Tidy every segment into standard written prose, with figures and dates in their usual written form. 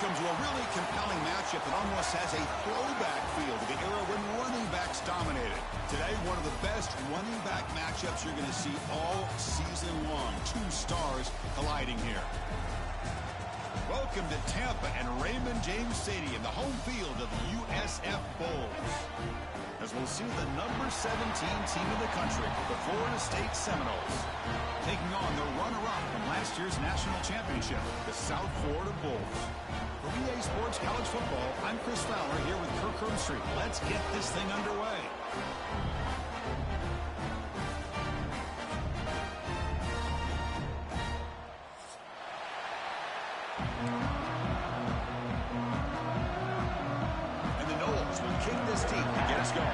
welcome to a really compelling matchup that almost has a throwback feel to the era when running backs dominated. Today, one of the best running back matchups you're going to see all season long. Two stars colliding here. Welcome to Tampa and Raymond James Stadium, the home field of the USF Bulls. As we'll see the number 17 team in the country, the Florida State Seminoles, taking on the runner-up from last year's national championship, the South Florida Bulls. For EA Sports College Football, I'm Chris Fowler here with Kirk Herbstreit. Let's get this thing underway. And the Noles will kick this team to get us going.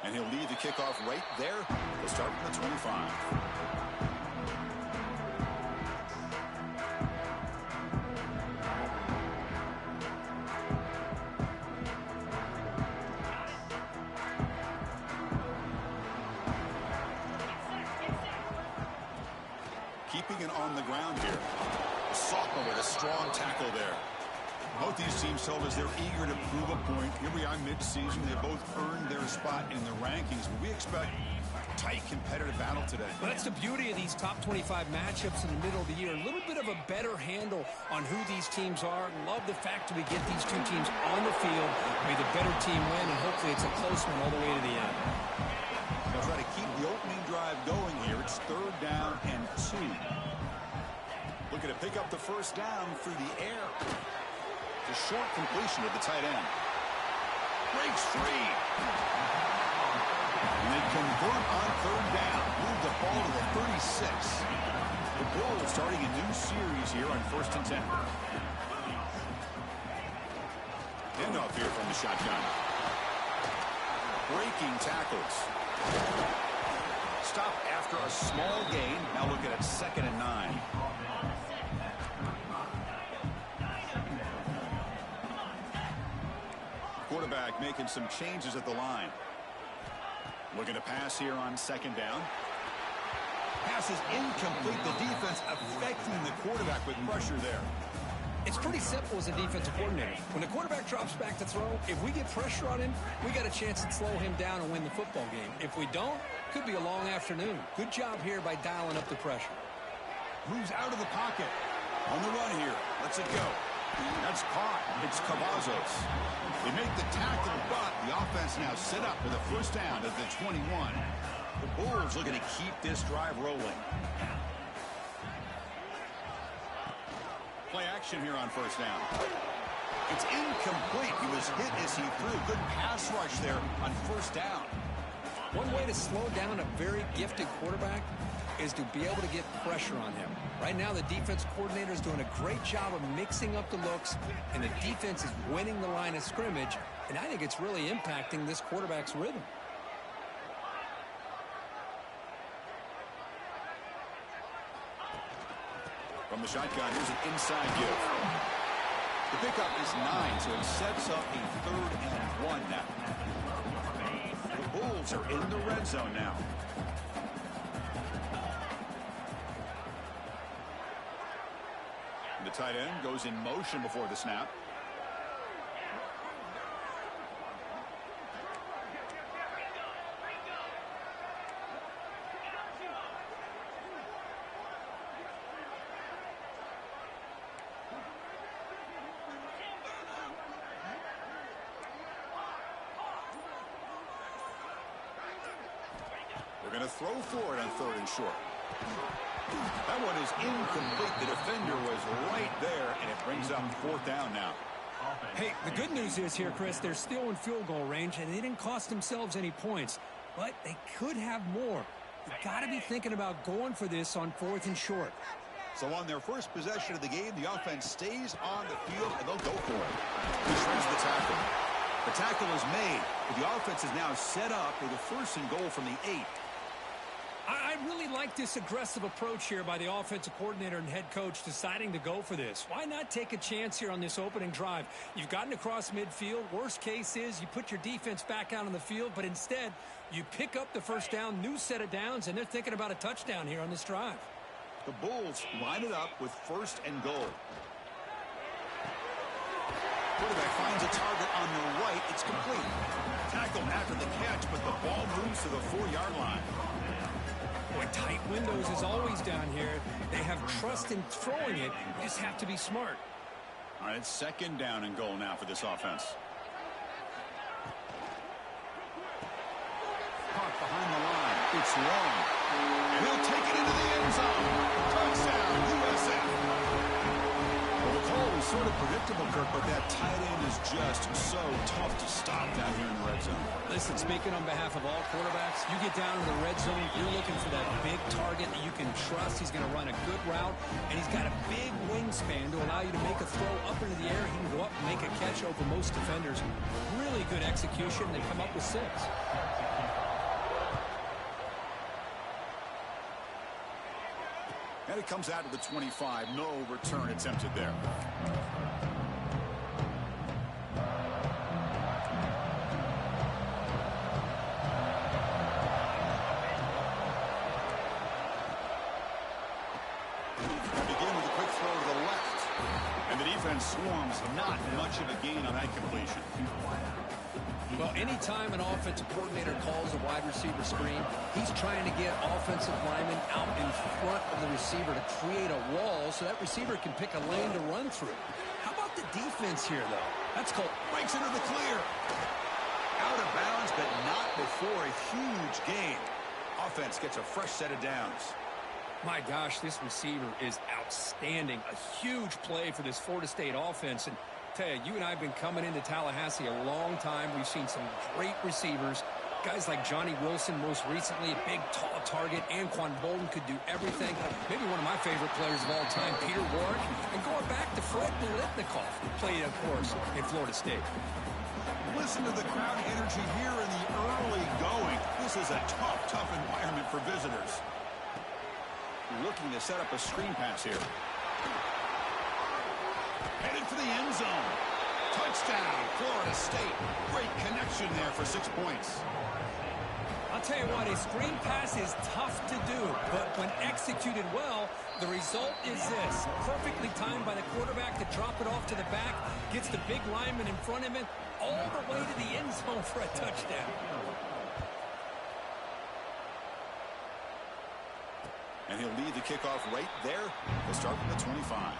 And he'll lead the kickoff right there. He'll start from the 25. Keeping it on the ground here. A sophomore with a strong tackle there. Both these teams told us they're eager to prove a point. Here we are mid-season. They both earned their spot in the rankings. We expect a tight competitive battle today. Well, that's the beauty of these top 25 matchups in the middle of the year. A little bit of a better handle on who these teams are. Love the fact that we get these two teams on the field. May the better team win, and hopefully it's a close one all the way to the end. They'll try to keep the opening drive going here. It's 3rd down and 2. Looking to pick up the first down through the air. A short completion to the tight end. Breaks free. And they convert on 3rd down. Move the ball to the 36. The Bulls starting a new series here on 1st and 10. Handoff here from the shotgun. Breaking tackles. Stop after a small gain. Now looking at 2nd and 9. Quarterback making some changes at the line. Looking to pass here on 2nd down. Pass is incomplete. The defense affecting the quarterback with pressure there. It's pretty simple as a defensive coordinator. When the quarterback drops back to throw, if we get pressure on him, we got a chance to slow him down and win the football game. If we don't, could be a long afternoon. Good job here by dialing up the pressure. Moves out of the pocket. On the run here. Lets it go. That's caught. It's Cavazos. They make the tackle, but the offense now set up with a first down at the 21. The Bulls looking to keep this drive rolling. Play action here on 1st down. It's incomplete. He was hit as he threw. Good pass rush there on 1st down. One way to slow down a very gifted quarterback is to be able to get pressure on him. Right now, the defense coordinator is doing a great job of mixing up the looks, and the defense is winning the line of scrimmage, and I think it's really impacting this quarterback's rhythm. From the shotgun, here's an inside give. The pickup is 9, so it sets up a 3rd and 1 now. The Bulls are in the red zone now. The tight end goes in motion before the snap. They're going to throw for it on 3rd and short. That one is incomplete. The defender was right there, and it brings up 4th down now. Hey, the good news is here, Chris, they're still in field goal range, and they didn't cost themselves any points, but they could have more. You've got to be thinking about going for this on 4th and short. So on their first possession of the game, the offense stays on the field, and they'll go for it. He shrinks the tackle. The tackle is made, but the offense is now set up with a 1st and goal from the 8. I really like this aggressive approach here by the offensive coordinator and head coach deciding to go for this. Why not take a chance here on this opening drive? You've gotten across midfield. Worst case is you put your defense back out on the field, but instead you pick up the first down, new set of downs, and they're thinking about a touchdown here on this drive. The Bulls line it up with 1st and goal. Quarterback finds a target on the right. It's complete. Tackled after the catch, but the ball moves to the 4-yard line. Boy, tight windows is always down here. They have trust in throwing it. You just have to be smart. All right, it's 2nd down and goal now for this offense. Caught behind the line. It's long. And he'll take it into the end zone. Touchdown, USF. Well, the call was sort of predictable, Kirk, but that tight end is just so tough to stop down here in the red zone. Listen, speaking on behalf of all quarterbacks, you get down to the red zone, you're looking for that big target that you can trust. He's going to run a good route, and he's got a big wingspan to allow you to make a throw up into the air. He can go up and make a catch over most defenders. Really good execution. They come up with 6. And it comes out to the 25. No return attempted there. Begin with a quick throw to the left. And the defense swarms. Not much of a gain on that completion. Well, anytime an offensive coordinator calls a wide receiver screen, he's trying to get offensive linemen out in front of the receiver to create a wall so that receiver can pick a lane to run through. How about the defense here, though? That's called Breaks into the clear. Out of bounds, but not before a huge gain. Offense gets a fresh set of downs. My gosh, this receiver is outstanding. A huge play for this Florida State offense. And tell you, you and I have been coming into Tallahassee a long time. We've seen some great receivers. Guys like Johnny Wilson, most recently, a big, tall target. Anquan Bolden could do everything. Maybe one of my favorite players of all time, Peter Warrick. And going back to Fred Biletnikoff, who played, of course, in Florida State. Listen to the crowd energy here in the early going. This is a tough environment for visitors. Looking to set up a screen pass here. Headed for the end zone. Touchdown, Florida State. Great connection there for 6 points. I'll tell you what, a screen pass is tough to do, but when executed well, the result is this. Perfectly timed by the quarterback to drop it off to the back, gets the big lineman in front of him, all the way to the end zone for a touchdown. And he'll lead the kickoff right there. They'll start from the 25.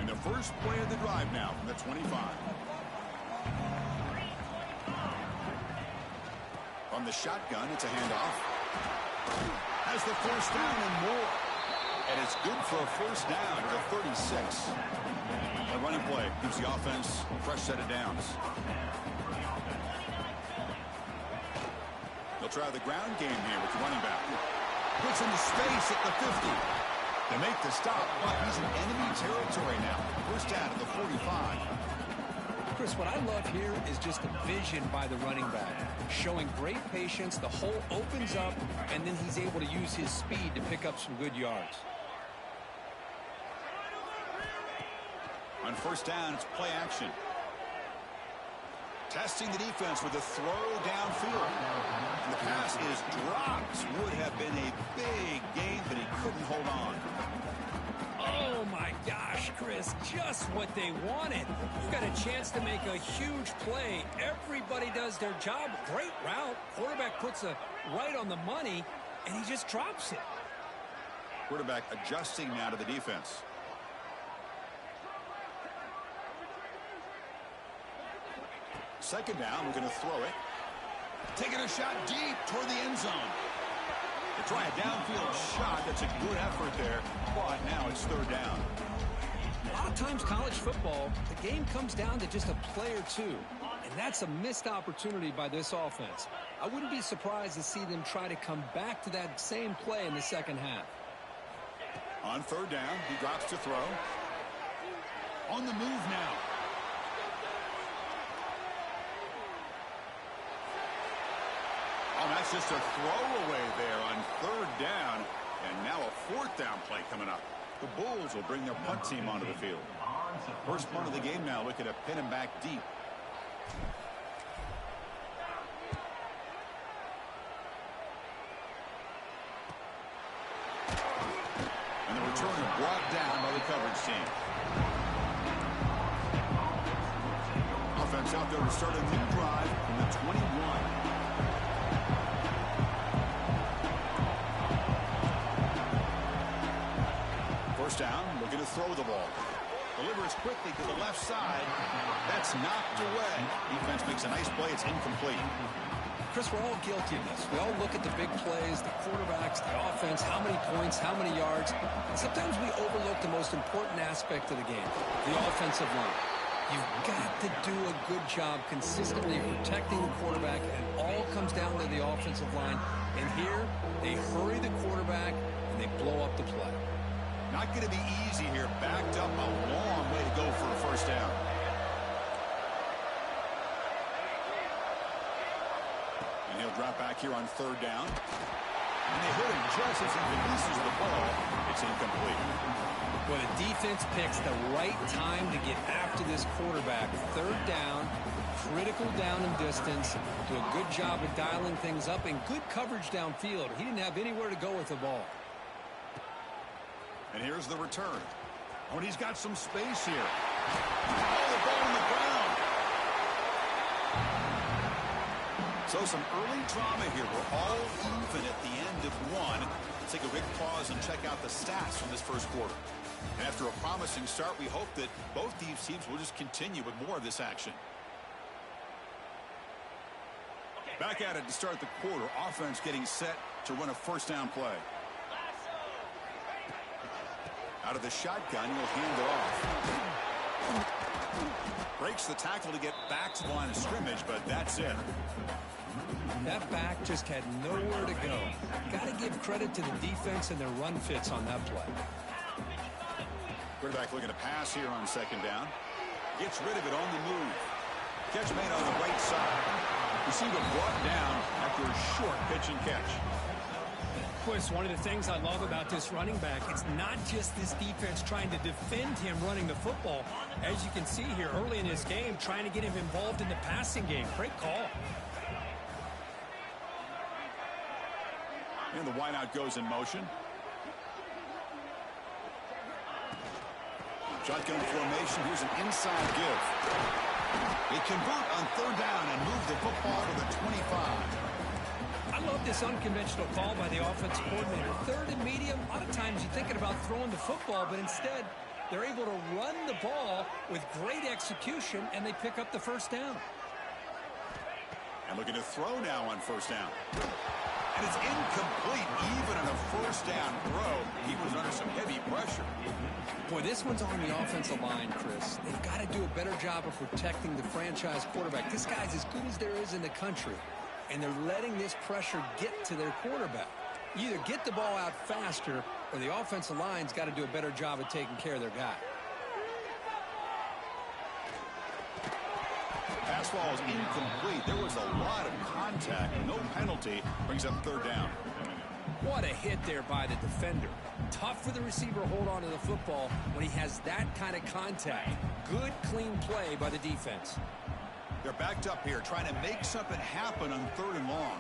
And the first play of the drive now from the 25. On the shotgun, it's a handoff. Has the first down and more. And it's good for a first down to the 36. A running play gives the offense a fresh set of downs. They'll try the ground game here with the running back. Puts into space at the 50. They make the stop, but he's in enemy territory now. First down at the 45. Chris, what I love here is just the vision by the running back. Showing great patience, the hole opens up, and then he's able to use his speed to pick up some good yards. On first down, it's play action. Testing the defense with a throw downfield. And the pass is dropped. Would have been a big gain, but he couldn't hold on. Oh, my gosh, Chris, just what they wanted. You've got a chance to make a huge play. Everybody does their job. Great route. Quarterback puts it right on the money, and he just drops it. Quarterback adjusting now to the defense. Second down, we're going to throw it. Taking a shot deep toward the end zone. They try a downfield shot. That's a good effort there. But now it's third down. A lot of times college football, the game comes down to just a play or two. And that's a missed opportunity by this offense. I wouldn't be surprised to see them try to come back to that same play in the second half. On third down, he drops to throw. On the move now. That's just a throwaway there on third down. And now a fourth down play coming up. The Bulls will bring their punt team onto the field. First punt of the game now, looking to pin him back deep. And the returner brought down by the coverage team. Offense out there to start a new drive from the 21. First down, looking to throw the ball. Delivers quickly to the left side. That's knocked away. Defense makes a nice play. It's incomplete. Chris, we're all guilty of this. We all look at the big plays, the quarterbacks, the offense, how many points, how many yards. And sometimes we overlook the most important aspect of the game, the offensive line. You've got to do a good job consistently protecting the quarterback, and it all comes down to the offensive line. And here, they hurry the quarterback, and they blow up the play. Not going to be easy here. Backed up a long way to go for a first down. And he'll drop back here on third down. And they hit him just as he releases the ball. It's incomplete. Well, the defense picks the right time to get after this quarterback. Third down, critical down and distance. Do a good job of dialing things up and good coverage downfield. He didn't have anywhere to go with the ball. And here's the return. Oh, and he's got some space here. Oh, the ball on the ground. So some early drama here. We're all even at the end of one. Let's take a quick pause and check out the stats from this first quarter. And after a promising start, we hope that both these teams will just continue with more of this action. Back at it to start the quarter. Offense getting set to run a first down play. Out of the shotgun, he'll hand it off. Breaks the tackle to get back to the line of scrimmage, but that's it. That back just had nowhere to go. Got to give credit to the defense and their run fits on that play. Quarterback looking to pass here on second down. Gets rid of it on the move. Catch made on the right side. Receiver brought down after a short pitch and catch. Chris, one of the things I love about this running back, it's not just this defense trying to defend him running the football. As you can see here early in this game, trying to get him involved in the passing game. Great call. And the wideout goes in motion. Shotgun formation. Here's an inside give. They convert on third down and move the football to the 25. I love this unconventional call by the offensive coordinator. Third and medium, a lot of times you're thinking about throwing the football, but instead they're able to run the ball with great execution, and they pick up the first down. And looking to throw now on first down. And it's incomplete. Even on a first down throw, he was under some heavy pressure. Boy, this one's on the offensive line, Chris. They've got to do a better job of protecting the franchise quarterback. This guy's as good as there is in the country. And they're letting this pressure get to their quarterback. You either get the ball out faster, or the offensive line's got to do a better job of taking care of their guy. Pass ball is incomplete. There was a lot of contact. No penalty. Brings up third down. What a hit there by the defender. Tough for the receiver to hold on to the football when he has that kind of contact. Good, clean play by the defense. They're backed up here, trying to make something happen on third and long.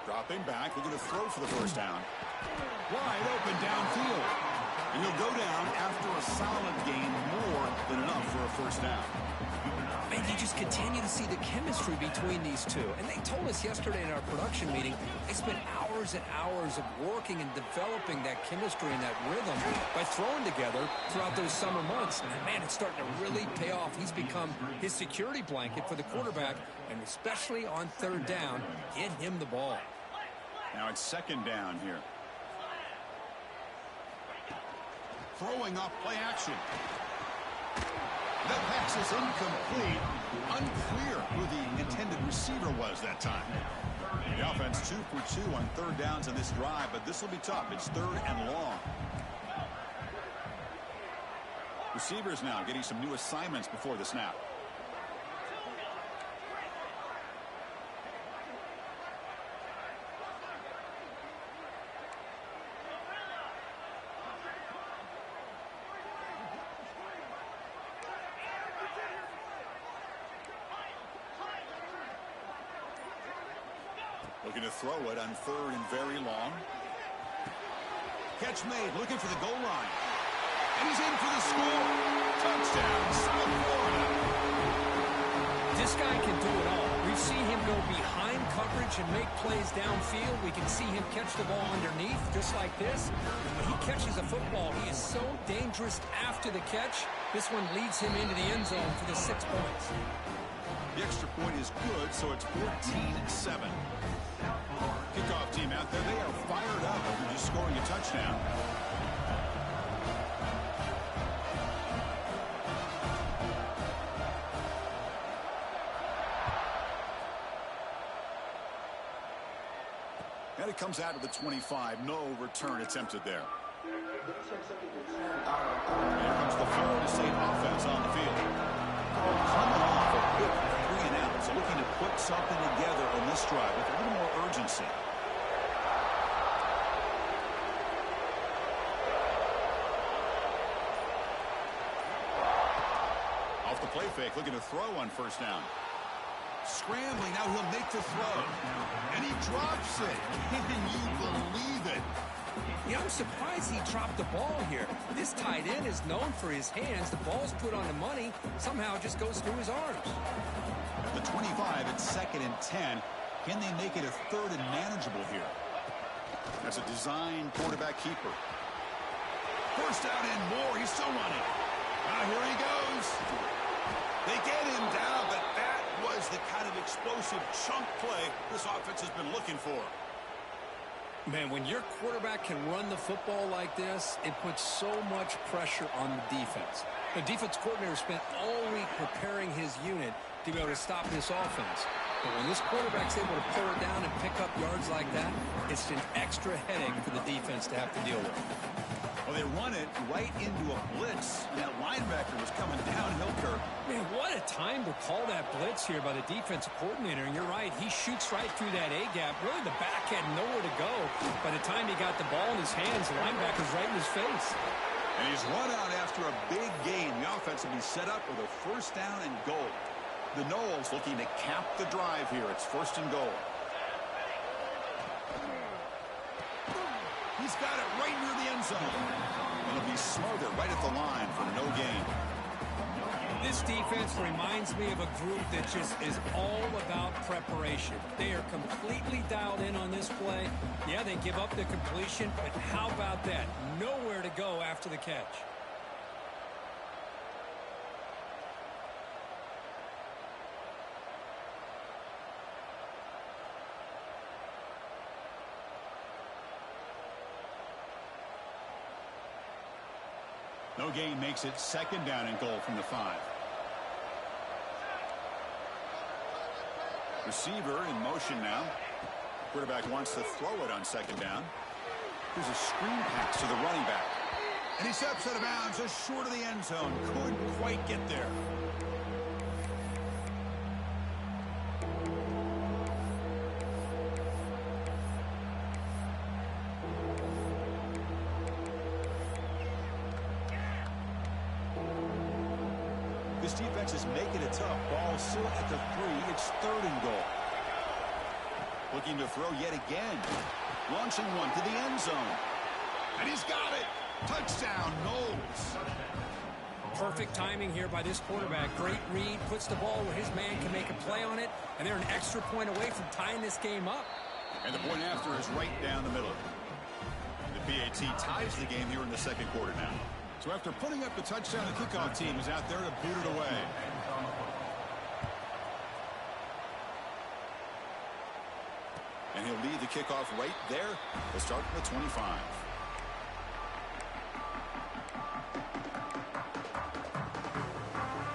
Dropping back, looking to throw for the first down. Wide open downfield. And he'll go down after a solid gain, more than enough for a first down. Man, you just continue to see the chemistry between these two. And they told us yesterday in our production meeting, they spent hours and hours of working and developing that chemistry and that rhythm by throwing together throughout those summer months. And man, it's starting to really pay off. He's become his security blanket for the quarterback, and especially on third down, get him the ball. Now it's second down here. Throwing off play action. That pass is incomplete. Unclear who the intended receiver was that time. The offense 2 for 2 on third downs in this drive, but this will be tough. It's third and long. Receivers now getting some new assignments before the snap. Looking to throw it on 3rd and very long. Catch made, looking for the goal line. And he's in for the score. Touchdown, South Florida. This guy can do it all. We've seen him go behind coverage and make plays downfield. We can see him catch the ball underneath, just like this. When he catches a football, he is so dangerous after the catch. This one leads him into the end zone for the 6 points. The extra point is good, so it's 14-7. Kickoff team out there, they are fired up after just scoring a touchdown. And it comes out of the 25. No return attempted there. Here comes the Florida State offense on the field. Coming off a quick 3-and-out, so looking to put something together on this drive with a little more urgency. Off the play fake, looking to throw on 1st down. Scrambling, now he'll make the throw. And he drops it. Can you believe it? Yeah, I'm surprised he dropped the ball here. This tight end is known for his hands. The ball's put on the money. Somehow it just goes through his arms. At the 25, it's 2nd and 10. Can they make it a 3rd and manageable here? That's a design quarterback keeper. 1st down and more. He's still running. Here he goes. They get him down, but that was the kind of explosive chunk play this offense has been looking for. Man, when your quarterback can run the football like this, it puts so much pressure on the defense. The defense coordinator spent all week preparing his unit to be able to stop this offense. But when this quarterback's able to pull it down and pick up yards like that, it's an extra headache for the defense to have to deal with. Well, they run it right into a blitz, and that linebacker was coming downhill, Kirk. Man, what a time to call that blitz here by the defensive coordinator. And you're right, he shoots right through that A-gap. Really, the back had nowhere to go. By the time he got the ball in his hands, the linebacker's right in his face. And he's run out after a big gain. The offense will be set up with a 1st down and goal. The Noles looking to cap the drive here. It's 1st and goal. He's got it right near the end zone. And it'll be smothered right at the line for no gain. This defense reminds me of a group that just is all about preparation. They are completely dialed in on this play. Yeah, they give up the completion, but how about that? Nowhere to go after the catch. No gain makes it 2nd down and goal from the 5. Receiver in motion now. Quarterback wants to throw it on 2nd down. Here's a screen pass to the running back. And he steps out of bounds just short of the end zone. Couldn't quite get there. This defense is making it tough. Ball still at the 3. It's 3rd and goal. Looking to throw yet again. Launching one to the end zone. And he's got it. Touchdown, Noles. Perfect timing here by this quarterback. Great read. Puts the ball where his man can make a play on it. And they're an extra point away from tying this game up. And the point after is right down the middle. The PAT ties the game here in the 2nd quarter now. So after putting up the touchdown, the kickoff team is out there to boot it away. And he'll lead the kickoff right there. We'll start from the 25.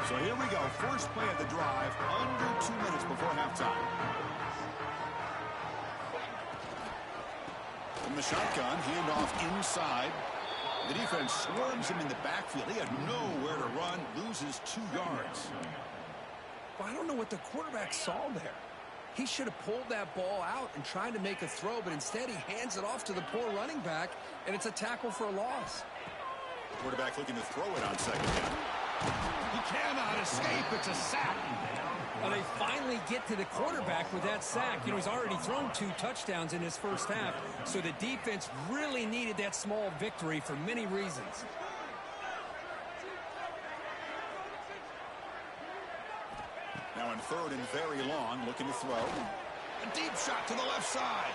So here we go. First play of the drive, under 2 minutes before halftime. From the shotgun, handoff inside. The defense swarms him in the backfield. He had nowhere to run, loses 2 yards. Well, I don't know what the quarterback saw there. He should have pulled that ball out and tried to make a throw, but instead he hands it off to the poor running back, and it's a tackle for a loss. Quarterback looking to throw it on 2nd down. He cannot escape. It's a sack. Well, they finally get to the quarterback with that sack. You know, he's already thrown 2 touchdowns in his first half, so the defense really needed that small victory for many reasons. Now in third and very long, looking to throw. A deep shot to the left side.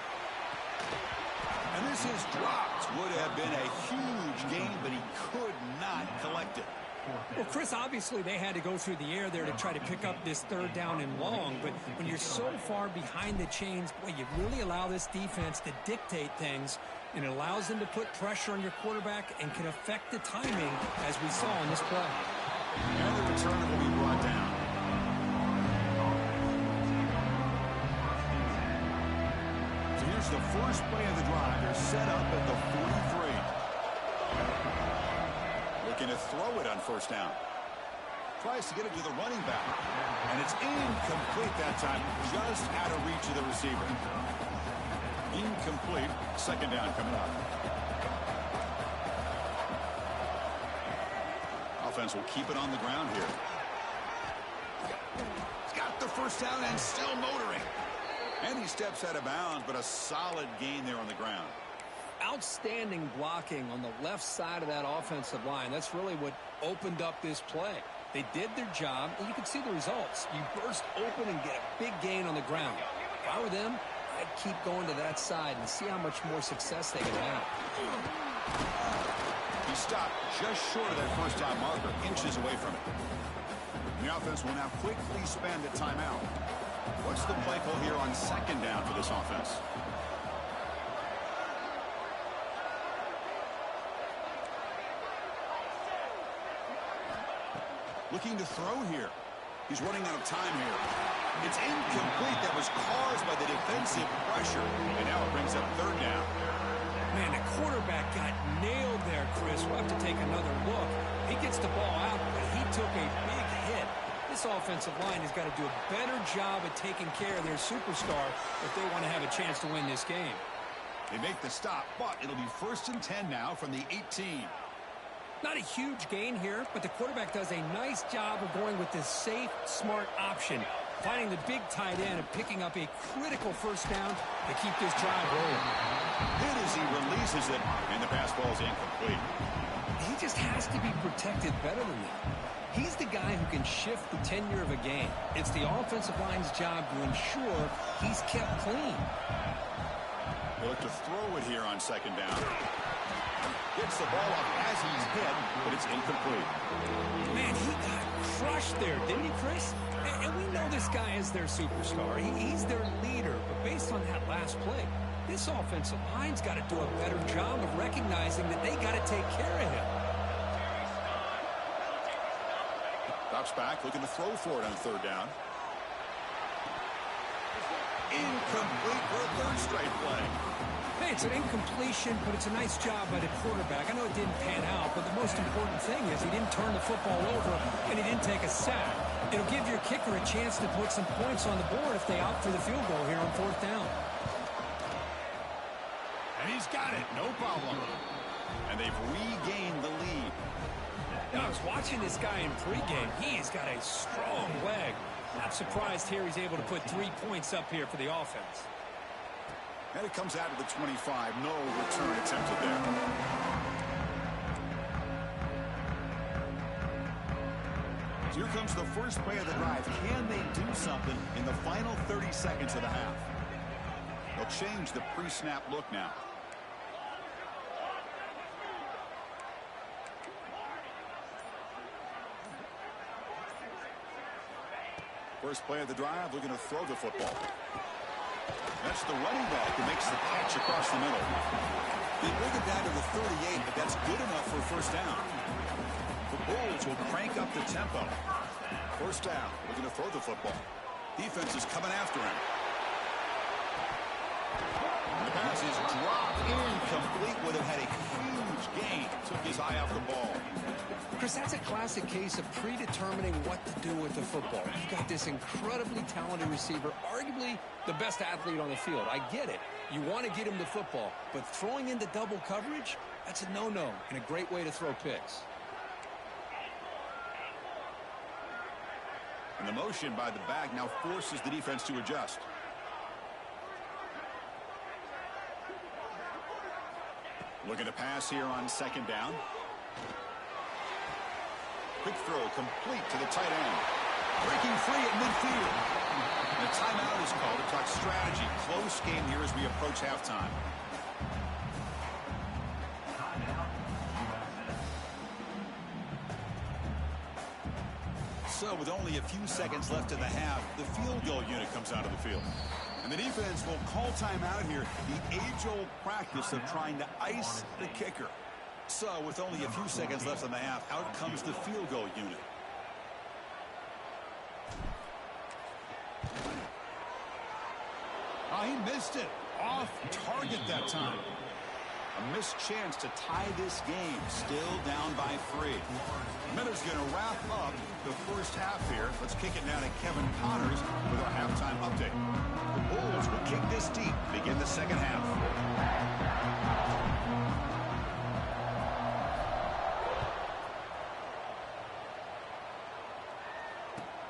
And this is dropped. Would have been a huge gain, but he could not collect it. Well, Chris, obviously they had to go through the air there to try to pick up this third down and long, but when you're so far behind the chains, boy, you really allow this defense to dictate things, and it allows them to put pressure on your quarterback and can affect the timing, as we saw in this play. And the returner will be brought down. So here's the first play of the drive. They're set up at the 43. Looking to throw it on first down. Tries to get it to the running back. And it's incomplete that time. Just out of reach of the receiver. Incomplete. Second down coming up. Offense will keep it on the ground here. He's got the first down and still motoring. And he steps out of bounds, but a solid gain there on the ground. Outstanding blocking on the left side of that offensive line. That's really what opened up this play. They did their job, and you can see the results. You burst open and get a big gain on the ground. If I were them, I'd keep going to that side and see how much more success they can have. He stopped just short of that first down marker, inches away from it. The offense will now quickly spend a timeout. What's the play call here on second down for this offense? Looking to throw here. He's running out of time here. It's incomplete. That was caused by the defensive pressure. And now it brings up third down. Man, the quarterback got nailed there, Chris. We'll have to take another look. He gets the ball out, but he took a big hit. This offensive line has got to do a better job at taking care of their superstar if they want to have a chance to win this game. They make the stop, but it'll be 1st and 10 now from the 18. Not a huge gain here, but the quarterback does a nice job of going with this safe, smart option, finding the big tight end and picking up a critical first down to keep this drive rolling. Hit as he releases it, and the pass ball is incomplete. He just has to be protected better than that. He's the guy who can shift the tenure of a game. It's the offensive line's job to ensure he's kept clean. They look to throw it here on second down. Gets the ball up as he's hit, but it's incomplete. Man, he got crushed there, didn't he, Chris? And we know this guy is their superstar. He's their leader. But based on that last play, this offensive line's got to do a better job of recognizing that they got to take care of him. Drops back, looking to throw for it on third down. Incomplete for a third straight play. Hey, it's an incompletion, but it's a nice job by the quarterback. I know it didn't pan out, but the most important thing is he didn't turn the football over and he didn't take a sack. It'll give your kicker a chance to put some points on the board if they opt for the field goal here on fourth down. And he's got it, no problem. And they've regained the lead. Now, I was watching this guy in pregame. He's got a strong leg. Not surprised here he's able to put 3 points up here for the offense. And it comes out to the 25. No return attempted there. So here comes the first play of the drive. Can they do something in the final 30 seconds of the half? They'll change the pre-snap look now. First play of the drive, looking to throw the football. That's the running back who makes the catch across the middle. They bring it down to the 38, but that's good enough for a first down. The Bulls will crank up the tempo. First down, looking to throw the football. Defense is coming after him. The pass is dropped, incomplete. Would have had a huge gain. Took his eye off the ball. Chris, that's a classic case of predetermining what to do with the football. You've got this incredibly talented receiver, arguably the best athlete on the field. I get it. You want to get him the football, but throwing into double coverage, that's a no-no and a great way to throw picks. And the motion by the back now forces the defense to adjust. Looking to pass here on second down. Quick throw complete to the tight end. Breaking free at midfield. And a timeout is called to talk strategy. Close game here as we approach halftime. So with only a few seconds left in the half, the field goal unit comes out of the field. And the defense will call timeout here. The age-old practice of trying to ice the kicker. So with only a few seconds left in the half, out comes the field goal unit. Oh, he missed it. Off target that time. A missed chance to tie this game. Still down by 3. Miller's going to wrap up the first half here. Let's kick it now to Kevin Connors with our halftime update. The Bulls will kick this deep, begin the second half.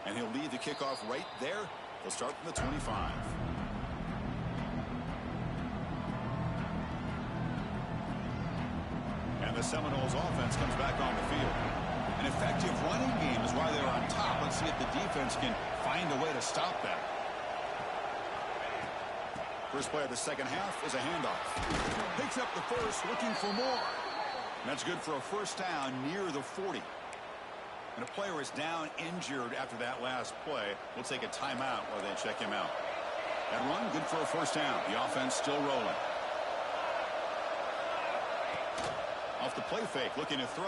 And he'll lead the kickoff right there. He'll start from the 25. And the Seminoles offense comes back on the field. An effective running game is why they're on top. Let's see if the defense can find a way to stop that. First play of the second half is a handoff. Picks up the first, looking for more. And that's good for a first down near the 40. And a player is down injured after that last play. We'll take a timeout while they check him out. That run, good for a first down. The offense still rolling. Off the play fake, looking to throw.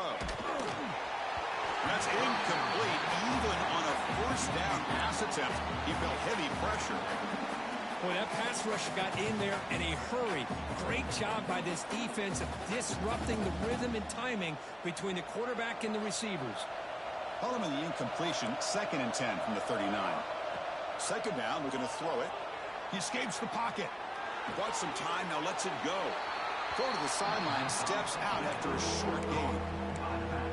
And that's incomplete. Even on a first down pass attempt, he felt heavy pressure. Boy, that pass rush got in there in a hurry. Great job by this defense of disrupting the rhythm and timing between the quarterback and the receivers. Following the incompletion, 2nd and 10 from the 39. Second down, looking to throw it. He escapes the pocket. Bought some time, now lets it go. Throw to the sideline, steps out after a short game.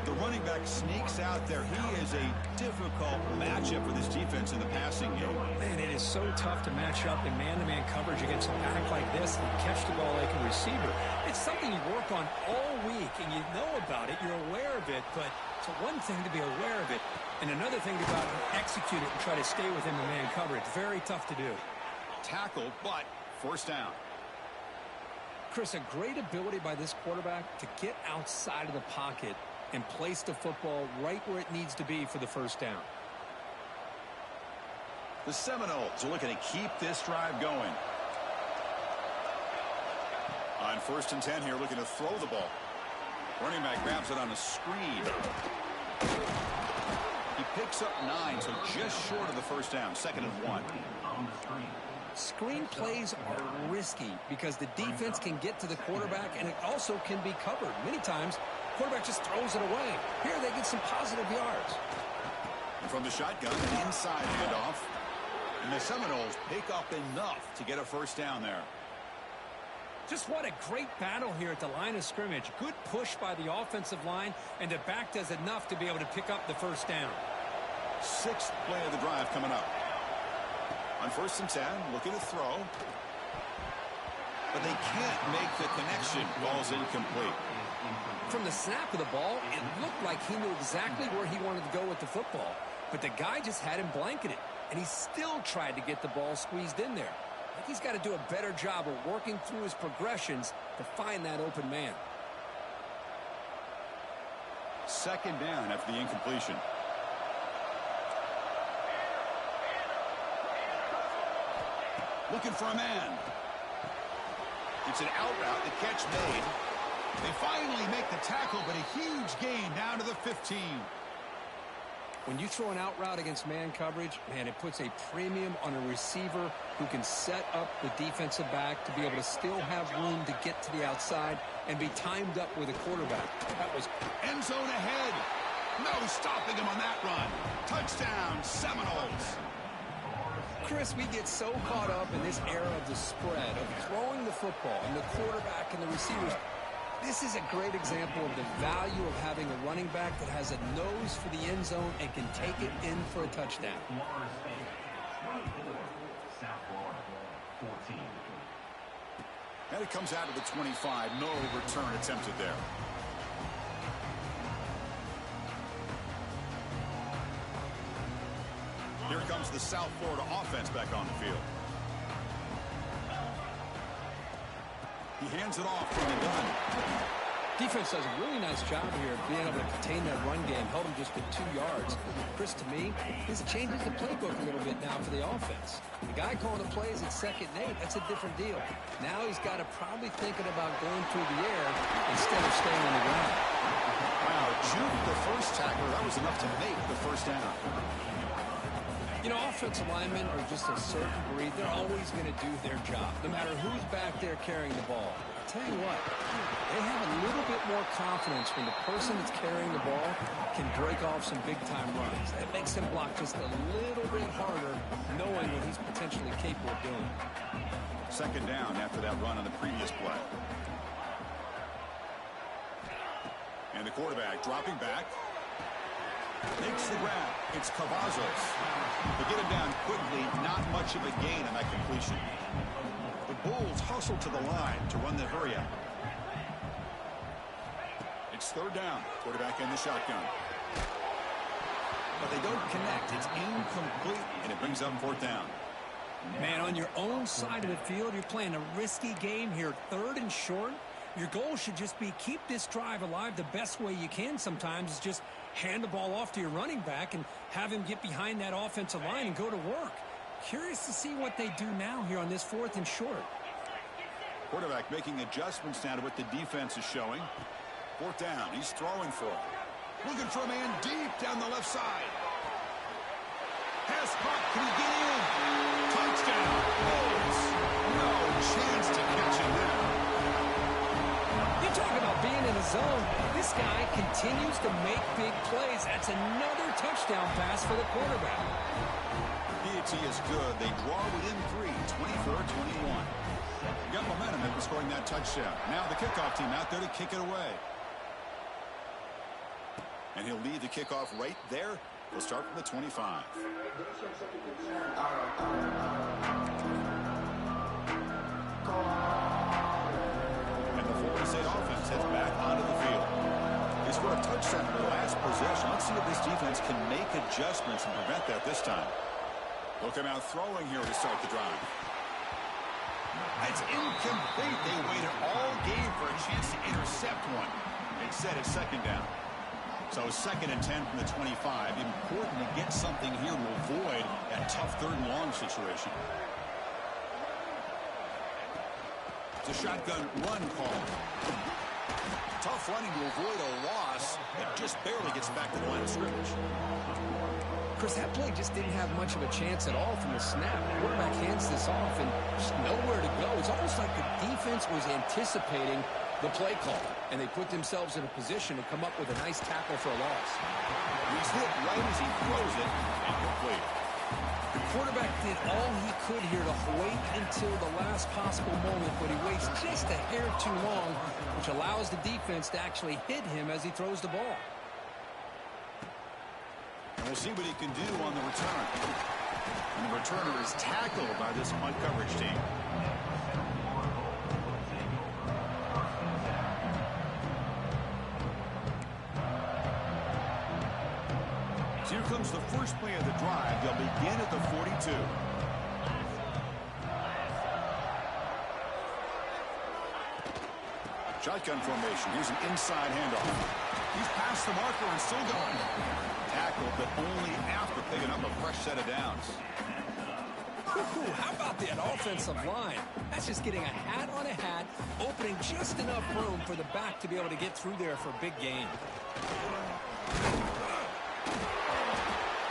The running back sneaks out there. He is a difficult matchup for this defense in the passing game. Man, it is so tough to match up in man-to-man coverage against a back like this and catch the ball like a receiver. It's something you work on all week, and you know about it. You're aware of it, but it's one thing to be aware of it, and another thing to go out and execute it and try to stay within the man coverage. Very tough to do. Tackled, but first down. Chris, a great ability by this quarterback to get outside of the pocket and place the football right where it needs to be for the first down. The Seminoles are looking to keep this drive going. On 1st and 10 here, looking to throw the ball. Running back grabs it on a screen. He picks up 9, so just short of the first down. 2nd and 1. Screen plays are risky because the defense can get to the quarterback, and it also can be covered. Many times, quarterback just throws it away. Here they get some positive yards. And from the shotgun, an inside handoff. And the Seminoles pick up enough to get a first down there. Just what a great battle here at the line of scrimmage. Good push by the offensive line, and the back does enough to be able to pick up the first down. 6th play of the drive coming up. On 1st and 10, looking to throw. But they can't make the connection. Ball's incomplete. From the snap of the ball, it looked like he knew exactly where he wanted to go with the football. But the guy just had him blanketed, and he still tried to get the ball squeezed in there. I think he's got to do a better job of working through his progressions to find that open man. 2nd down after the incompletion. Looking for a man. It's an out route. The catch made. They finally make the tackle, but a huge gain down to the 15. When you throw an out route against man coverage, man, it puts a premium on a receiver who can set up the defensive back to be able to still have room to get to the outside and be timed up with a quarterback. That was end zone ahead. No stopping him on that run. Touchdown, Seminoles. Chris, we get so caught up in this era of the spread, of throwing the football, and the quarterback and the receivers. This is a great example of the value of having a running back that has a nose for the end zone and can take it in for a touchdown. And it comes out to the 25. No return attempted there. Here comes the South Florida offense back on the field. He hands it off from the gun. Defense does a really nice job here of being able to contain that run game, held him just with 2 yards. Chris, to me, this changes the playbook a little bit now for the offense. The guy calling the plays at 2nd and 8, that's a different deal. Now he's got to probably thinking about going through the air instead of staying on the ground. Wow, juke the first tackler. That was enough to make the first down. You know, offensive linemen are just a certain breed. They're always going to do their job, no matter who's back there carrying the ball. I'll tell you what, they have a little bit more confidence when the person that's carrying the ball can break off some big-time runs. That makes them block just a little bit harder, knowing what he's potentially capable of doing. 2nd down after that run on the previous play. And the quarterback dropping back. Makes the grab. It's Cavazos. They get him down quickly. Not much of a gain on that completion. The Bulls hustle to the line to run the hurry up. It's 3rd down. Quarterback in the shotgun. But they don't connect. It's incomplete, and it brings up 4th down. Man, on your own side of the field, you're playing a risky game here. 3rd and short. Your goal should just be keep this drive alive the best way you can sometimes is just hand the ball off to your running back and have him get behind that offensive line and go to work. Curious to see what they do now here on this 4th and short. Quarterback making adjustments now to what the defense is showing. 4th down. He's throwing for it. Looking for a man deep down the left side. Pass caught. Can he get in? Touchdown. Bulls. No chance to catch him there. You talk about being in a zone. This guy continues to make big plays. That's another touchdown pass for the quarterback. P.A.T. is good. They draw within 3, 24-21. Got momentum after scoring that touchdown. Now the kickoff team out there to kick it away. And he'll lead the kickoff right there. He'll start from the 25. And the Florida State offense heads back onto the field. They scored a touchdown in their last possession. Let's see if this defense can make adjustments and prevent that this time. They'll come out throwing here to start the drive. It's incomplete. They waited all game for a chance to intercept one. Instead, it's 2nd down. So 2nd and 10 from the 25. Important to get something here to avoid that tough 3rd and long situation. It's a shotgun run call. Tough running to avoid a loss that just barely gets back to the line of scrimmage. Chris, that play just didn't have much of a chance at all from the snap. The quarterback hands this off and just nowhere to go. It's almost like the defense was anticipating the play call, and they put themselves in a position to come up with a nice tackle for a loss. He's hit right as he throws it, incomplete. The quarterback did all he could here to wait until the last possible moment, but he waits just a hair too long, which allows the defense to actually hit him as he throws the ball. And we'll see what he can do on the return. And the returner is tackled by this punt coverage team. So here comes the first play of the drive. They'll begin at the 42. Shotgun formation. Here's an inside handoff. He's past the marker and still going. Tackled, but only after picking up a fresh set of downs. Ooh, how about that offensive line? That's just getting a hat on a hat, opening just enough room for the back to be able to get through there for a big gain.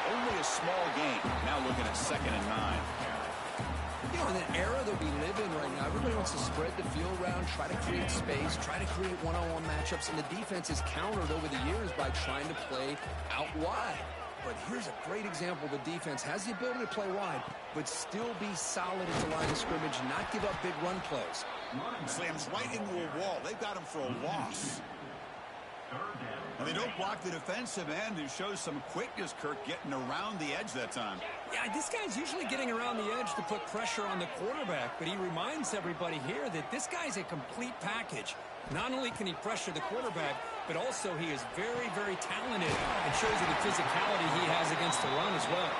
Only a small gain. Now looking at 2nd and 9. You know, in the era that we live in right now, everybody wants to spread the field around, try to create space, try to create one-on-one matchups, and the defense is countered over the years by trying to play out wide. But here's a great example. The defense has the ability to play wide, but still be solid at the line of scrimmage, not give up big run plays. Slams right into a wall. They've got him for a loss. And they don't block the defensive end, who shows some quickness, Kirk, getting around the edge that time. Yeah, this guy's usually getting around the edge to put pressure on the quarterback, but he reminds everybody here that this guy's a complete package. Not only can he pressure the quarterback, but also he is very, very talented and shows you the physicality he has against the run as well.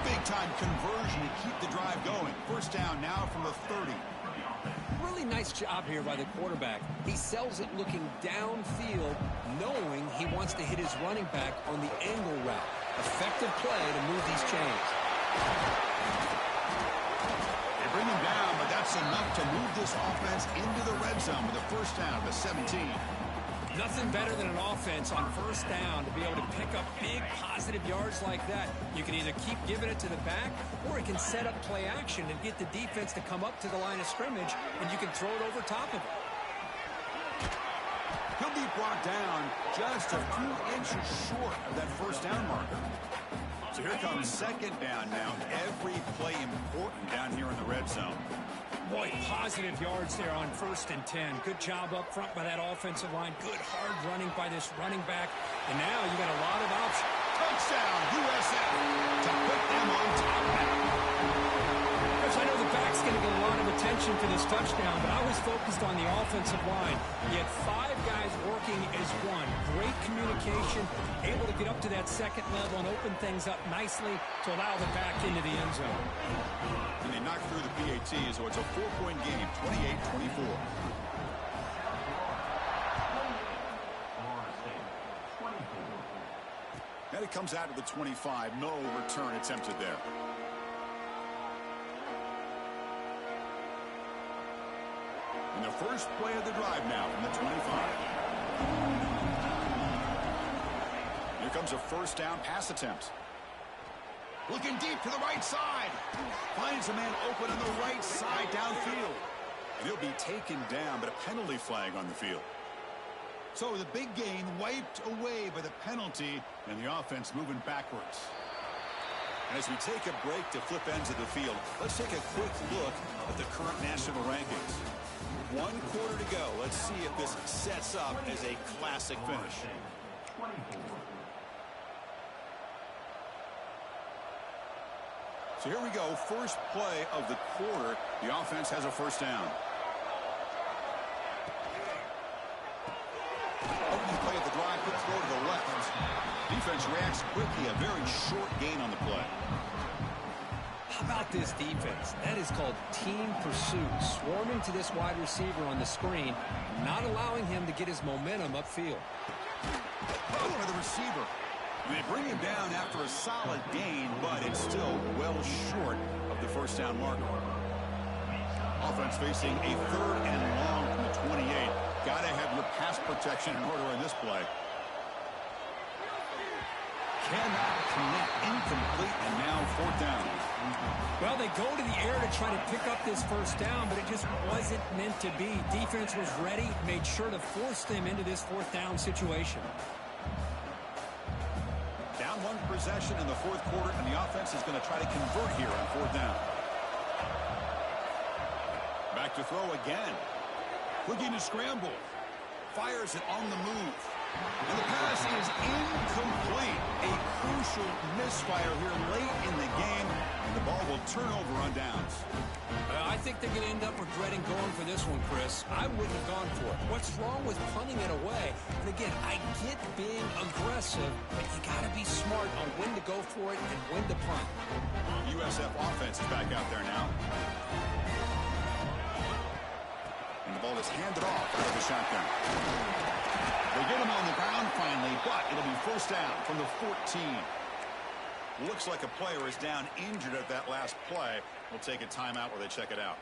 Big-time conversion to keep the drive going. First down now from the 30. Really nice job here by the quarterback. He sells it looking downfield, knowing he wants to hit his running back on the angle route. Effective play to move these chains. They bring him down, but that's enough to move this offense into the red zone with a first down, the 17. Nothing better than an offense on first down to be able to pick up big positive yards like that. You can either keep giving it to the back, or it can set up play action and get the defense to come up to the line of scrimmage, and you can throw it over top of it. He'll be brought down just a few inches short of that first down marker. So here comes second down now. Every play important down here in the red zone. Boy, positive yards there on 1st and 10. Good job up front by that offensive line. Good hard running by this running back. And now you got a lot of options. Touchdown, USF, to put them on top now. Chris, I know the back's going to get a lot of attention for this touchdown, but I was focused on the offensive line. You had 5 guys working as one. Great communication, able to get up to that second level and open things up nicely to allow the back into the end zone. And they knocked through the PAT, so it's a 4-point game, 28-24. And it comes out to the 25. No return attempted there. And the first play of the drive now from the 25. Here comes a first down pass attempt. Looking deep to the right side. Finds a man open on the right side downfield. And he'll be taken down, but a penalty flag on the field. So the big gain wiped away by the penalty, and the offense moving backwards. And as we take a break to flip ends of the field, let's take a quick look at the current national rankings. 1 quarter to go. Let's see if this sets up as a classic finish. So here we go. First play of the quarter. The offense has a first down. Opening play of the drive, quick throw to the left. Defense reacts quickly. A very short gain on the play. How about this defense? That is called team pursuit. Swarming to this wide receiver on the screen, not allowing him to get his momentum upfield. For the receiver. They bring him down after a solid gain, but it's still well short of the first down marker. Offense facing a 3rd and long from the 28. Got to have your pass protection in order in this play. Cannot connect, incomplete, and now 4th down. Well, they go to the air to try to pick up this first down, but it just wasn't meant to be. Defense was ready, made sure to force them into this 4th down situation. Down 1 possession in the 4th quarter, and the offense is going to try to convert here on 4th down. Back to throw again. Looking to scramble. Fires it on the move. And the pass is incomplete. A crucial misfire here late in the game, and the ball will turn over on downs. I think they're going to end up regretting going for this one, Chris. I wouldn't have gone for it. What's wrong with punting it away? And again, I get being aggressive, but you got to be smart on when to go for it and when to punt. USF offense is back out there now. And the ball is handed off out of the shotgun. They get him on the ground finally, but it'll be first down from the 14. Looks like a player is down injured at that last play. We'll take a timeout where they check it out.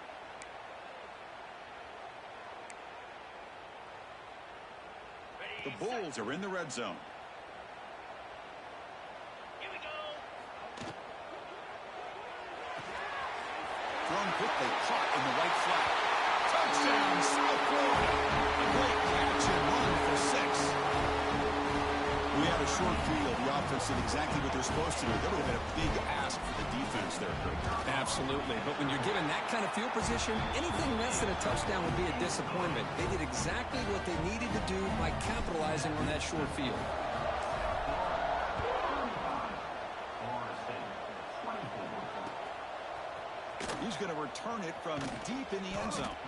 The Bulls are in the red zone. Here we go. Thrown quickly, caught in the right flat. Touchdown, South Florida. A great catch and run for 6. We had a short field, the offense did exactly what they're supposed to do. That would have been a big ask for the defense there. Absolutely. But when you're given that kind of field position, anything less than a touchdown would be a disappointment. They did exactly what they needed to do by capitalizing on that short field. He's going to return it from deep in the end zone.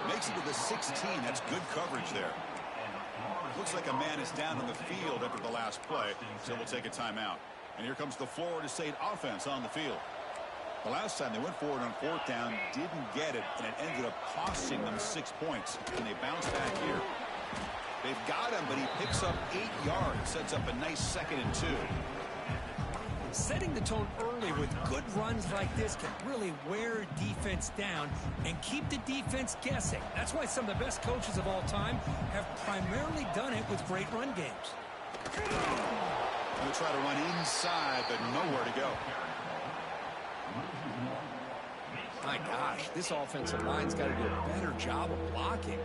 Makes it to the 16. That's good coverage there. Looks like a man is down on the field after the last play, so we'll take a timeout. And here comes the Florida State offense on the field. The last time they went forward on fourth down, didn't get it, and it ended up costing them 6 points, and they bounced back here. They've got him, but he picks up 8 yards, sets up a nice 2nd and 2. Setting the tone early with good runs like this can really wear defense down and keep the defense guessing. That's why some of the best coaches of all time have primarily done it with great run games. Going to try to run inside, but nowhere to go. My gosh, this offensive line's got to do a better job of blocking.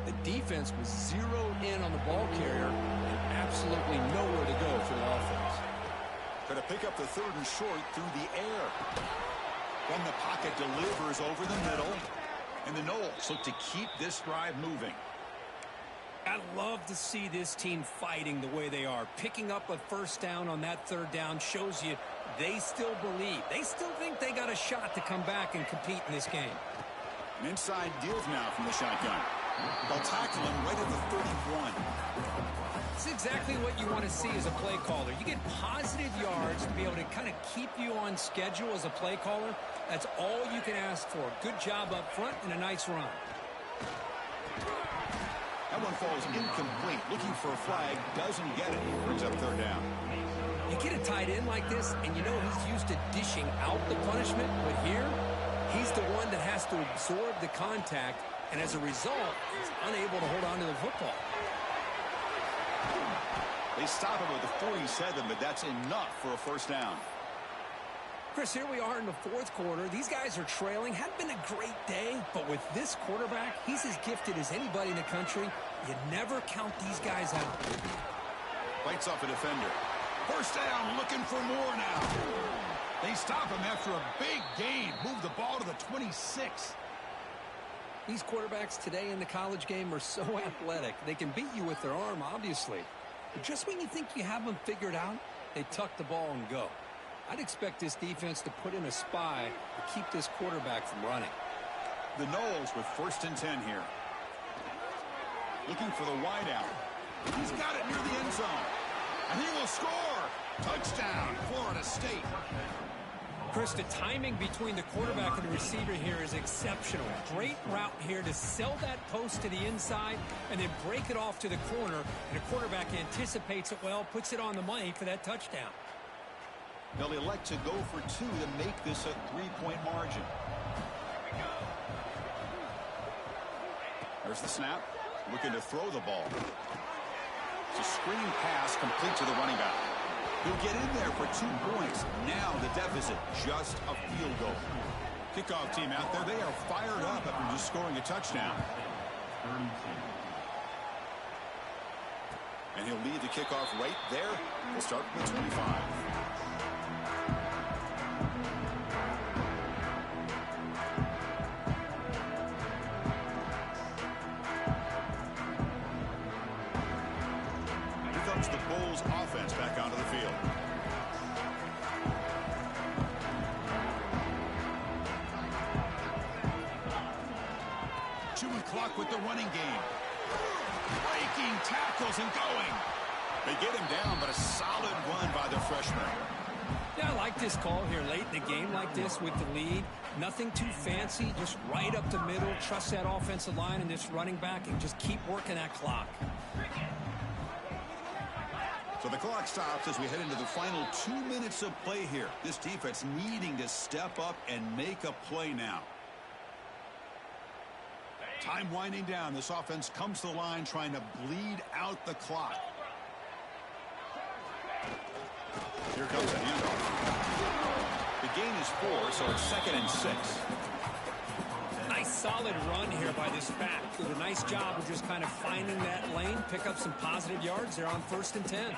The defense was zeroed in on the ball carrier and absolutely nowhere to go for the offense. Going to pick up the 3rd and short through the air. Then the pocket delivers over the middle. And the Noles look to keep this drive moving. I love to see this team fighting the way they are. Picking up a first down on that 3rd down shows you they still believe. They still think they got a shot to come back and compete in this game. An inside deal now from the shotgun. They'll tackle him right at the 31. It's exactly what you want to see as a play caller. You get positive yards to be able to kind of keep you on schedule as a play caller. That's all you can ask for. Good job up front and a nice run. That one falls incomplete. Looking for a flag. Doesn't get it. Brings up 3rd down. You get a tight end like this, and you know he's used to dishing out the punishment. But here, he's the one that has to absorb the contact. And as a result, he's unable to hold on to the football. They stop him at the 47, but that's enough for a first down. Chris, here we are in the 4th quarter. These guys are trailing. Hadn't been a great day, but with this quarterback, he's as gifted as anybody in the country. You never count these guys out. Bites off a defender. First down, looking for more now. They stop him after a big gain. Move the ball to the 26. These quarterbacks today in the college game are so athletic. They can beat you with their arm, obviously. But just when you think you have them figured out, they tuck the ball and go. I'd expect this defense to put in a spy to keep this quarterback from running. The Noles with 1st and 10 here. Looking for the wideout. He's got it near the end zone. And he will score. Touchdown, Florida State. Chris, the timing between the quarterback and the receiver here is exceptional. Great route here to sell that post to the inside and then break it off to the corner. And the quarterback anticipates it well, puts it on the money for that touchdown. They'll elect to go for 2 to make this a 3-point margin. There's the snap. Looking to throw the ball. It's a screen pass complete to the running back. He'll get in there for 2 points. Now the deficit, just a field goal. Kickoff team out there, they are fired up after just scoring a touchdown. And he'll lead the kickoff right there. We'll start with 25. The Bulls offense back onto the field. Chewing clock with the running game. Breaking tackles and going. They get him down, but a solid run by the freshman. Yeah, I like this call here late in the game like this with the lead. Nothing too fancy, just right up the middle. Trust that offensive line and this running back and just keep working that clock. So the clock stops as we head into the final 2 minutes of play here. This defense needing to step up and make a play now. Time winding down. This offense comes to the line trying to bleed out the clock. Here comes the handoff. The gain is 4, so it's 2nd and 6. Nice solid run here by this back. Did a nice job of just kind of finding that lane. pick up some positive yards. They're on 1st and 10.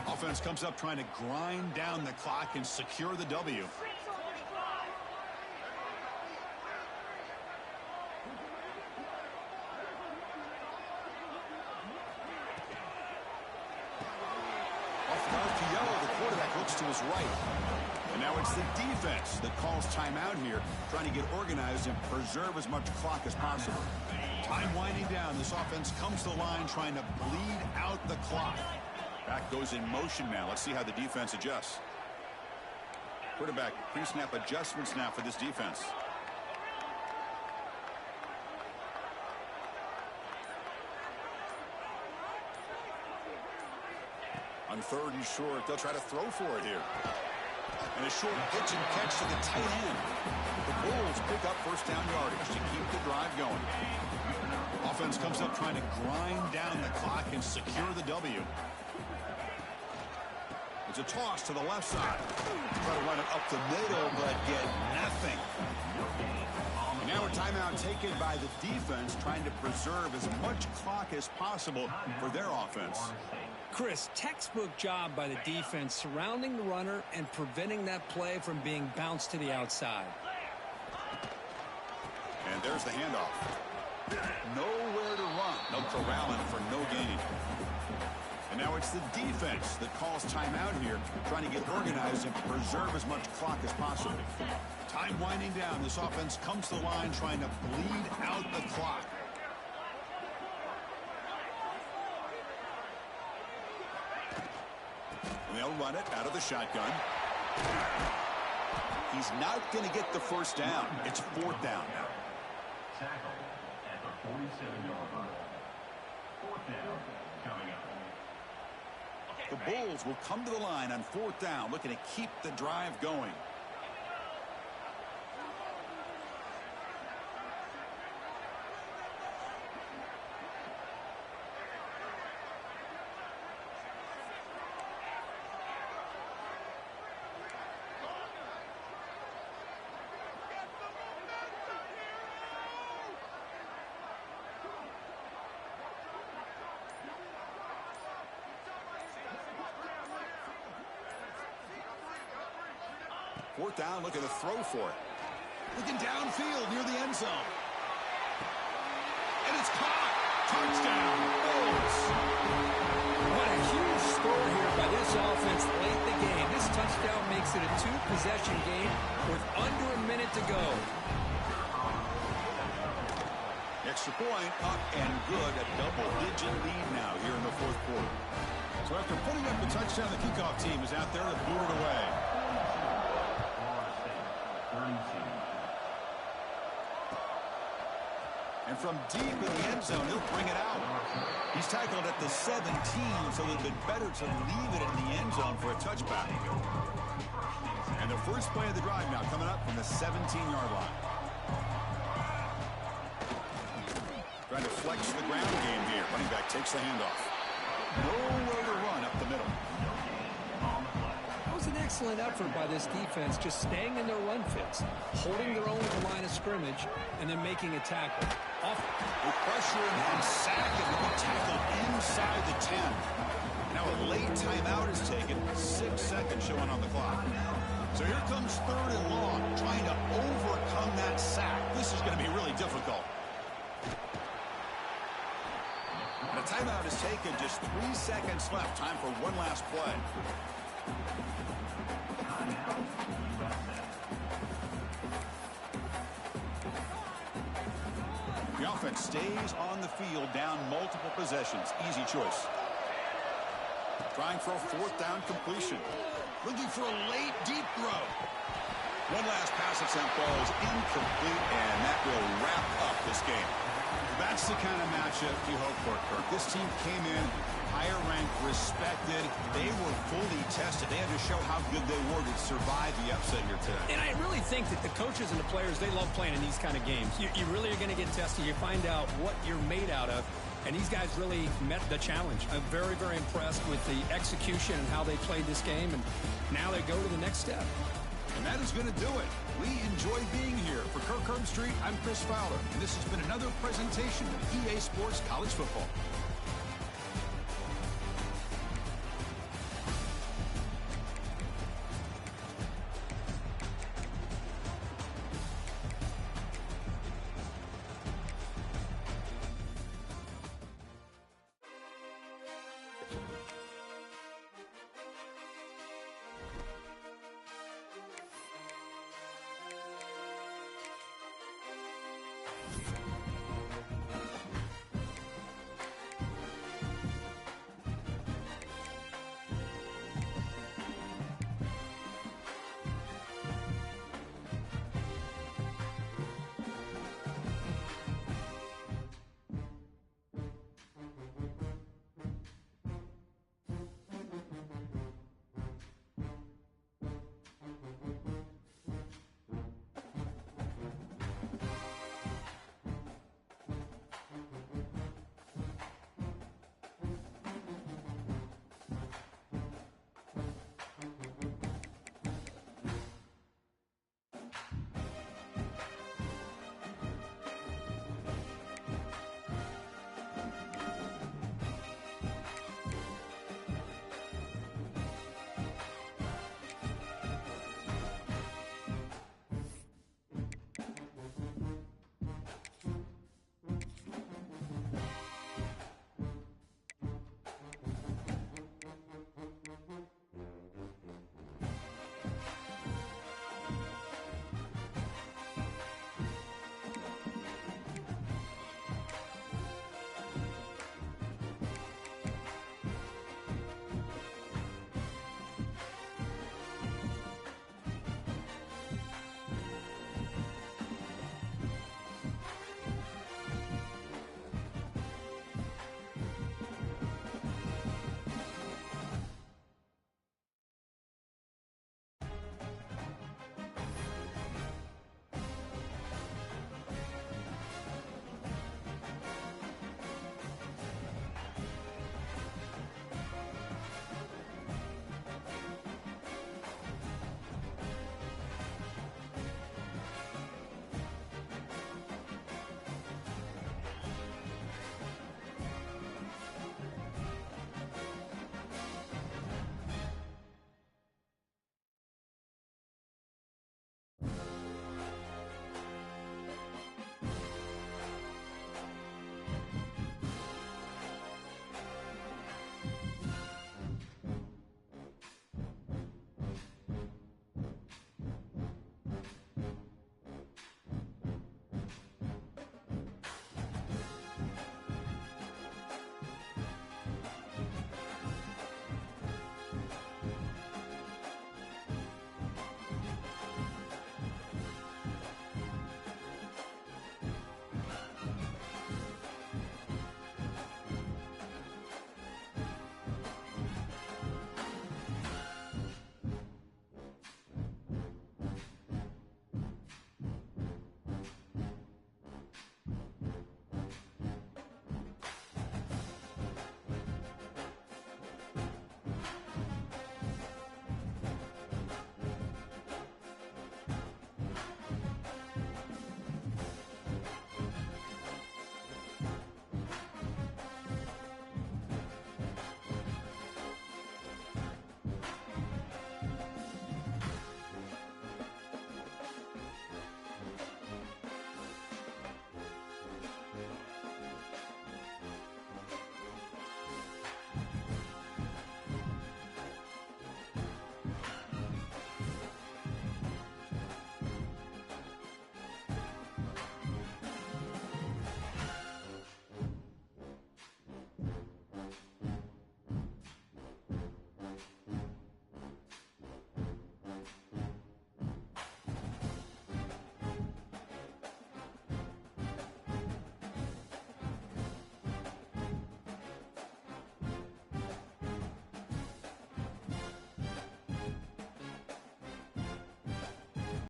Offense comes up trying to grind down the clock and secure the W. Off the RPO, the quarterback looks to his right. And now it's the defense that calls timeout here, trying to get organized and preserve as much clock as possible. Time winding down. This offense comes to the line trying to bleed out the clock. Back goes in motion now. Let's see how the defense adjusts. Quarterback pre-snap adjustments now for this defense. On 3rd and short, they'll try to throw for it here. And a short pitch and catch to the tight end. The Bulls pick up 1st down yardage to keep the drive going. Offense comes up trying to grind down the clock and secure the W. It's a toss to the left side. Try to run it up the middle, but get nothing. And now a timeout taken by the defense, trying to preserve as much clock as possible for their offense. Chris, textbook job by the defense surrounding the runner and preventing that play from being bounced to the outside. And there's the handoff. Nowhere to run. No corralling for no gain. And now it's the defense that calls timeout here, trying to get organized and preserve as much clock as possible. Time winding down. This offense comes to the line trying to bleed out the clock. And they'll run it out of the shotgun. He's not going to get the 1st down. It's 4th down. Tackle at the 47-yard line. 4th down coming up. The Bulls will come to the line on 4th down, looking to keep the drive going. Fourth down, looking to throw for it. Looking downfield near the end zone. And it's caught. Touchdown, Bulls. What a huge score here by this offense late in the game. This touchdown makes it a 2-possession game with under a minute to go. Extra point up and good. A double-digit lead now here in the 4th quarter. So after putting up the touchdown, the kickoff team is out there to boot it away. And from deep in the end zone, he'll bring it out. He's tackled at the 17, so it would have been better to leave it in the end zone for a touchback. And the first play of the drive now coming up from the 17-yard line. Trying to flex the ground game here. Running back takes the handoff. Nowhere to run up the middle. That was an excellent effort by this defense, just staying in their run fits, holding their own at the line of scrimmage, and then making a tackle. With pressure and sack, and will be tackled inside the 10. Now a late timeout is taken. 6 seconds showing on the clock. So here comes 3rd and long, trying to overcome that sack. This is going to be really difficult. The timeout is taken. Just 3 seconds left. Time for one last play. The offense stays on the field, down multiple possessions. Easy choice. Trying for a 4th down completion. Looking for a late, deep throw. One last pass attempt falls incomplete, and that will wrap up this game. That's the kind of matchup you hope for, Kirk. This team came in higher ranked, respected. They were fully tested. They had to show how good they were to survive the upset here today. And I really think that the coaches and the players, they love playing in these kind of games. You really are going to get tested. You find out what you're made out of. And these guys really met the challenge. I'm very, very impressed with the execution and how they played this game. And now they go to the next step. And that is going to do it. We enjoy being here. For Kirk Herbstreit, I'm Chris Fowler. And this has been another presentation of EA Sports College Football.